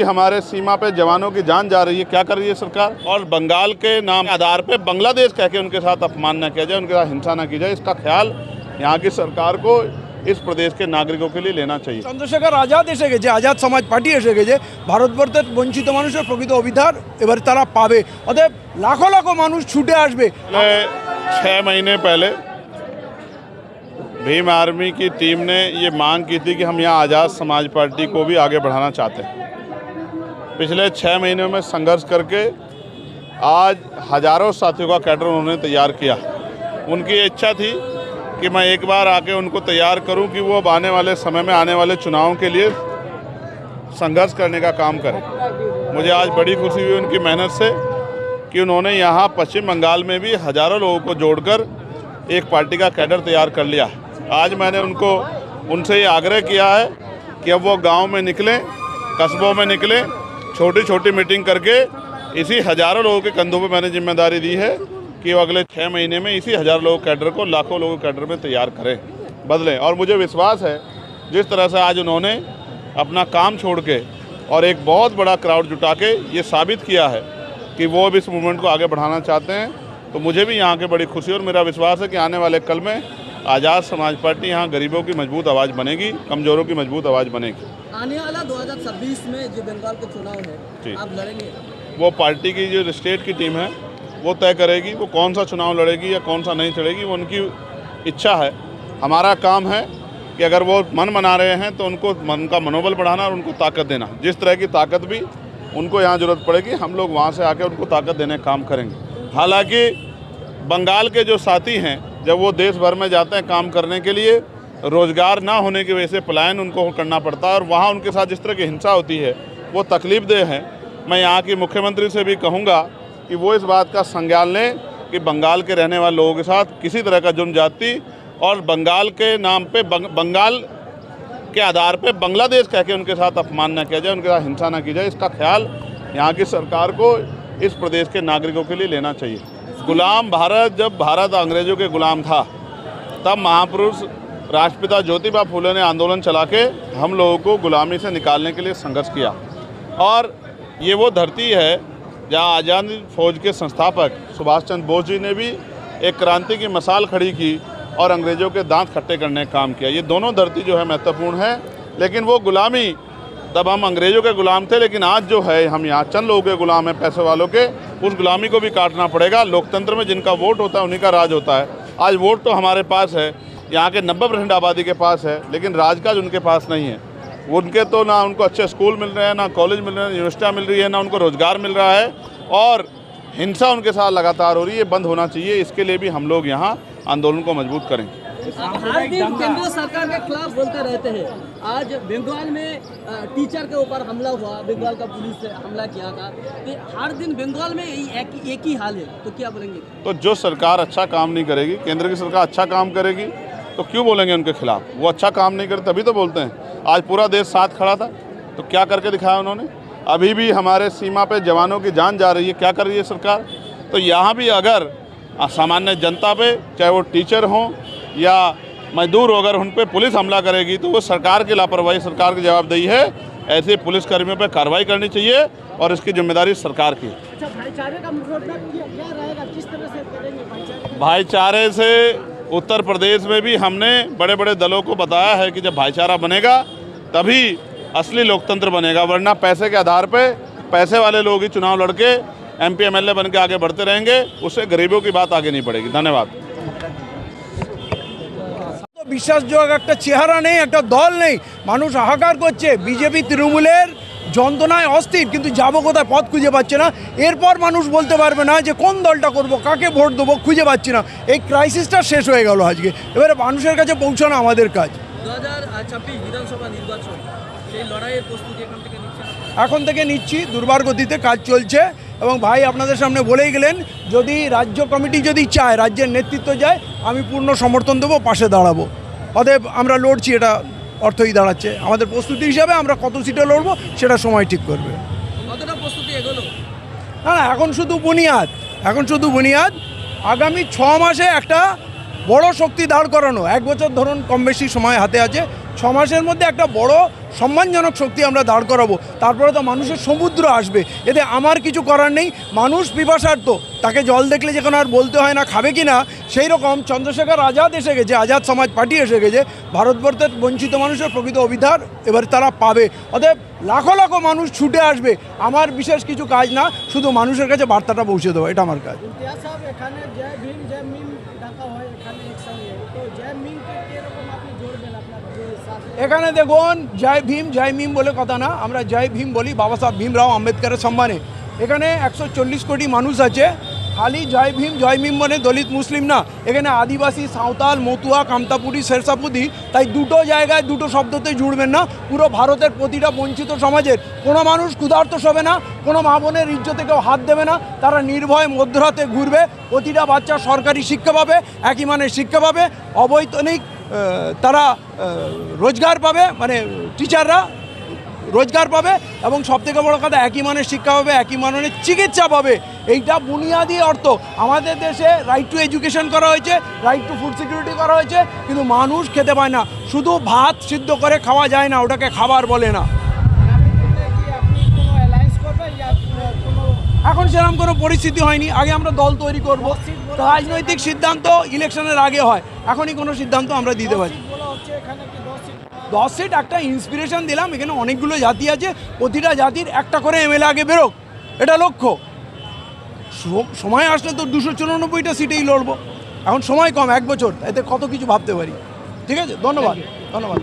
हमारे सीमा पे जवानों की जान जा रही है, क्या कर रही है सरकार? और बंगाल के नाम आधार पे बांग्लादेश कह के उनके साथ अपमान न किया जाए, उनके साथ हिंसा न की जाए, इसका ख्याल यहाँ की सरकार को इस प्रदेश के नागरिकों के लिए लेना चाहिए। चंद्रशेखर आजाद एसे गेছে, आजाद समाज पार्टी एसे गेছে, ভারতবর্ষের বঞ্চিত মানুষের প্রকৃত অধিকার এবার তারা পাবে, অতএব লাখো লাখো মানুষ ছুটে আসবে। 6 महीने पहले भीम आर्मी की टीम ने ये मांग की थी कि हम यहाँ आज़ाद समाज पार्टी को भी आगे बढ़ाना चाहते हैं। पिछले 6 महीनों में संघर्ष करके आज हज़ारों साथियों का कैडर उन्होंने तैयार किया। उनकी इच्छा थी कि मैं एक बार आके उनको तैयार करूं कि वो अब आने वाले समय में आने वाले चुनावों के लिए संघर्ष करने का काम करें। मुझे आज बड़ी खुशी हुई उनकी मेहनत से कि उन्होंने यहाँ पश्चिम बंगाल में भी हज़ारों लोगों को जोड़कर एक पार्टी का कैडर तैयार कर लिया। आज मैंने उनसे ये आग्रह किया है कि अब वो गाँव में निकलें, कस्बों में निकलें, छोटी छोटी मीटिंग करके इसी हज़ारों लोगों के कंधों पे मैंने जिम्मेदारी दी है कि वो अगले 6 महीने में इसी हज़ार लोगों कैडर को लाखों लोगों कैडर में तैयार करें, बदलें। और मुझे विश्वास है जिस तरह से आज उन्होंने अपना काम छोड़ के और एक बहुत बड़ा क्राउड जुटा के ये साबित किया है कि वो भी इस मूवमेंट को आगे बढ़ाना चाहते हैं, तो मुझे भी यहाँ की बड़ी खुशी और मेरा विश्वास है कि आने वाले कल में आज़ाद समाज पार्टी यहाँ गरीबों की मजबूत आवाज़ बनेगी, कमज़ोरों की मजबूत आवाज़ बनेगी। आने वाला 2026 में जो बंगाल के चुनाव है, आप लड़ेंगे? वो पार्टी की जो स्टेट की टीम है वो तय करेगी वो कौन सा चुनाव लड़ेगी या कौन सा नहीं चढ़ेगी, वो उनकी इच्छा है। हमारा काम है कि अगर वो मन बना रहे हैं तो उनको मन का मनोबल बढ़ाना और उनको ताकत देना। जिस तरह की ताकत भी उनको यहाँ ज़रूरत पड़ेगी, हम लोग वहाँ से आके उनको ताकत देने का काम करेंगे। हालांकि बंगाल के जो साथी हैं जब वो देश भर में जाते हैं काम करने के लिए, रोज़गार ना होने की वजह से पलायन उनको करना पड़ता है और वहाँ उनके साथ जिस तरह की हिंसा होती है वो तकलीफ़देह है। मैं यहाँ की मुख्यमंत्री से भी कहूँगा कि वो इस बात का संज्ञान लें कि बंगाल के रहने वाले लोगों के साथ किसी तरह का जुर्म जाती और बंगाल के नाम पे बंगाल के आधार पे बांग्लादेश कह के उनके साथ अपमान न किया जाए, उनके साथ हिंसा न की जाए, इसका ख्याल यहाँ की सरकार को इस प्रदेश के नागरिकों के लिए लेना चाहिए। गुलाम भारत, जब भारत अंग्रेज़ों के गुलाम था तब महापुरुष राष्ट्रपिता ज्योतिबा फूले ने आंदोलन चला के हम लोगों को गुलामी से निकालने के लिए संघर्ष किया। और ये वो धरती है जहाँ आज़ादी फौज के संस्थापक सुभाष चंद्र बोस जी ने भी एक क्रांति की मिसाल खड़ी की और अंग्रेज़ों के दांत खट्टे करने का काम किया। ये दोनों धरती जो है महत्वपूर्ण है, लेकिन वो गुलामी तब हम अंग्रेज़ों के गुलाम थे, लेकिन आज जो है हम यहाँ चंद लोगों के गुलाम हैं, पैसे वालों के। उस गुलामी को भी काटना पड़ेगा। लोकतंत्र में जिनका वोट होता है उन्हीं का राज होता है। आज वोट तो हमारे पास है, यहाँ के 90% आबादी के पास है, लेकिन राजकाज उनके पास नहीं है। उनके तो ना उनको अच्छे स्कूल मिल रहे हैं, ना कॉलेज मिल रहे हैं, यूनिवर्सिटियाँ मिल रही है, ना उनको रोज़गार मिल रहा है और हिंसा उनके साथ लगातार हो रही है। बंद होना चाहिए। इसके लिए भी हम लोग यहाँ आंदोलन को मजबूत करेंगे। हर दिन केंद्र सरकार के खिलाफ बोलते रहते हैं। आज बंगाल में टीचर के ऊपर हमला हुआ, बंगाल का पुलिस से हमला किया था। तो हर दिन बंगाल में एक ही हाल है, तो क्या बोलेंगे? तो जो सरकार अच्छा काम नहीं करेगी, केंद्र की सरकार अच्छा काम करेगी तो क्यों बोलेंगे उनके खिलाफ? वो अच्छा काम नहीं करे तभी तो बोलते हैं। आज पूरा देश साथ खड़ा था तो क्या करके दिखाया उन्होंने? अभी भी हमारे सीमा पे जवानों की जान जा रही है, क्या कर रही है सरकार? तो यहाँ भी अगर सामान्य जनता पे, चाहे वो टीचर हों या मजदूर हो, अगर उन पर पुलिस हमला करेगी तो वो सरकार की लापरवाही, सरकार की जवाबदेही है। ऐसे पुलिसकर्मियों पर कार्रवाई करनी चाहिए और इसकी जिम्मेदारी सरकार की। अच्छा, भाईचारे का रोडमैप क्या रहेगा, किस तरह से करेंगे भाईचारे से? उत्तर प्रदेश में भी हमने बड़े बड़े दलों को बताया है कि जब भाईचारा बनेगा तभी असली लोकतंत्र बनेगा, वरना पैसे के आधार पे पैसे वाले लोग ही चुनाव लड़के MP MLA बन के आगे बढ़ते रहेंगे, उससे गरीबों की बात आगे नहीं बढ़ेगी। धन्यवाद। বিশ্বাসযোগ্য একটা চেহারা নেই, একটা দল নেই, মানুষ হাহাকার করছে। বিজেপি তৃণমূলের যন্ত্রণায় অস্থির, কিন্তু যাবো কোথায় পথ খুঁজে পাচ্ছে না। এরপর মানুষ বলতে পারবে না যে কোন দলটা করব, কাকে ভোট দেবো, খুঁজে পাচ্ছি না। এই ক্রাইসিসটা শেষ হয়ে গেল আজকে। এবারে মানুষের কাছে পৌঁছানো আমাদের কাজ। 2026 বিধানসভা নির্বাচন, সেই লড়াইয়ের প্রস্তুতি এখন থেকে নিচ্ছি। দুর্বার গতিতে কাজ চলছে এবং ভাই আপনাদের সামনে বলেই গেলেন, যদি রাজ্য কমিটি যদি চায়, রাজ্যের নেতৃত্ব যায়, আমি পূর্ণ সমর্থন দেবো, পাশে দাঁড়াবো। অতএব আমরা লড়ছি, এটা অর্থই দাঁড়াচ্ছে। আমাদের প্রস্তুতি হিসাবে আমরা কত সিটে লড়বো সেটা সময় ঠিক করবে। কতটা প্রস্তুতি এগোলো? না না, এখন শুধু বুনিয়াদ, এখন শুধু বুনিয়াদ। আগামী 6 মাসে একটা বড় শক্তি দাঁড় করানো। 1 বছর ধরুন কম বেশি সময় হাতে আছে। 6 মাসের মধ্যে একটা বড় সম্মানজনক শক্তি আমরা দাঁড় করাবো, তারপরে তো মানুষের সমুদ্র আসবে। এতে আমার কিছু করার নেই। মানুষ পিপাসার্থ, তাকে জল দেখলে যেখানে আর বলতে হয় না খাবে কি না, সেই রকম চন্দ্রশেখর আজাদ এসে গেছে, আজাদ সমাজ পার্টি এসে গেছে, ভারতবর্ষের বঞ্চিত মানুষের প্রকৃত অধিকার এবার তারা পাবে। অতএব লাখো লাখো মানুষ ছুটে আসবে। আমার বিশেষ কিছু কাজ না, শুধু মানুষের কাছে বার্তাটা পৌঁছে দেবো, এটা আমার কাজ। ইমতিয়াজ সাহেব, এখানে জয় ভীম জয় মিম ডাকা হয় এখানে একসঙ্গে, তো জয় মিমকে কিরকম আপনি জোড়বেন আপনার সাথে? এখানে দেখুন, জয় ভীম জয় মিম বলে কথা না, আমরা জয় ভীম বলি বাবা সাহেব ভীমরাও আম্বেদকরের সম্মানে। এখানে 140 কোটি মানুষ আছে, খালি জয় ভীম জয় মিম মানে দলিত মুসলিম না, এখানে আদিবাসী, সাঁওতাল, মতুয়া, কামতাপুরি, শেরশাপুদি, তাই দুটো জায়গায় দুটো শব্দতে জুড়বেন না। পুরো ভারতের প্রতিটা বঞ্চিত সমাজের কোনো মানুষ ক্ষুধার্ত হবে না, কোনো মা বোনের ইজ্জতে কেউ হাত দেবে না, তারা নির্ভয় মধ্যরাতে ঘুরবে, প্রতিটা বাচ্চা সরকারি শিক্ষা পাবে, একই মানের শিক্ষা পাবে, অবৈতনিক তারা রোজগার পাবে, মানে টিচাররা রোজগার পাবে, এবং সবথেকে বড় কথা একই মানের শিক্ষা পাবে, একই মানের চিকিৎসা পাবে। এইটা বুনিয়াদি অর্থ। আমাদের দেশে রাইট টু এডুকেশন করা হয়েছে, রাইট টু ফুড সিকিউরিটি করা হয়েছে, কিন্তু মানুষ খেতে পায় না। শুধু ভাত সিদ্ধ করে খাওয়া যায় না, ওটাকে খাবার বলে না। আগামী দিনে কি আপনি কোনো অ্যালায়েন্স করবেন, ইয়া কোনো এখন সেরকম কোনো পরিস্থিতি হয়নি, আগে আমরা দল তৈরি করব, রাজনৈতিক সিদ্ধান্ত ইলেকশনের আগে হয়, এখনই কোনো সিদ্ধান্ত আমরা দিতে পারি। বলা হচ্ছে এখানে কি 10 সিট? 10 সিট একটা ইন্সপিরেশন দিলাম, এখানে অনেকগুলো জাতি আছে, প্রতিটা জাতির একটা করে এমএলএ আগে বেরোক, এটা লক্ষ্য। সময় আসলে তো 294টা সিটেই লড়বো, এখন সময় কম, 1 বছর, এতে কত কিছু ভাবতে পারি। ঠিক আছে, ধন্যবাদ ধন্যবাদ।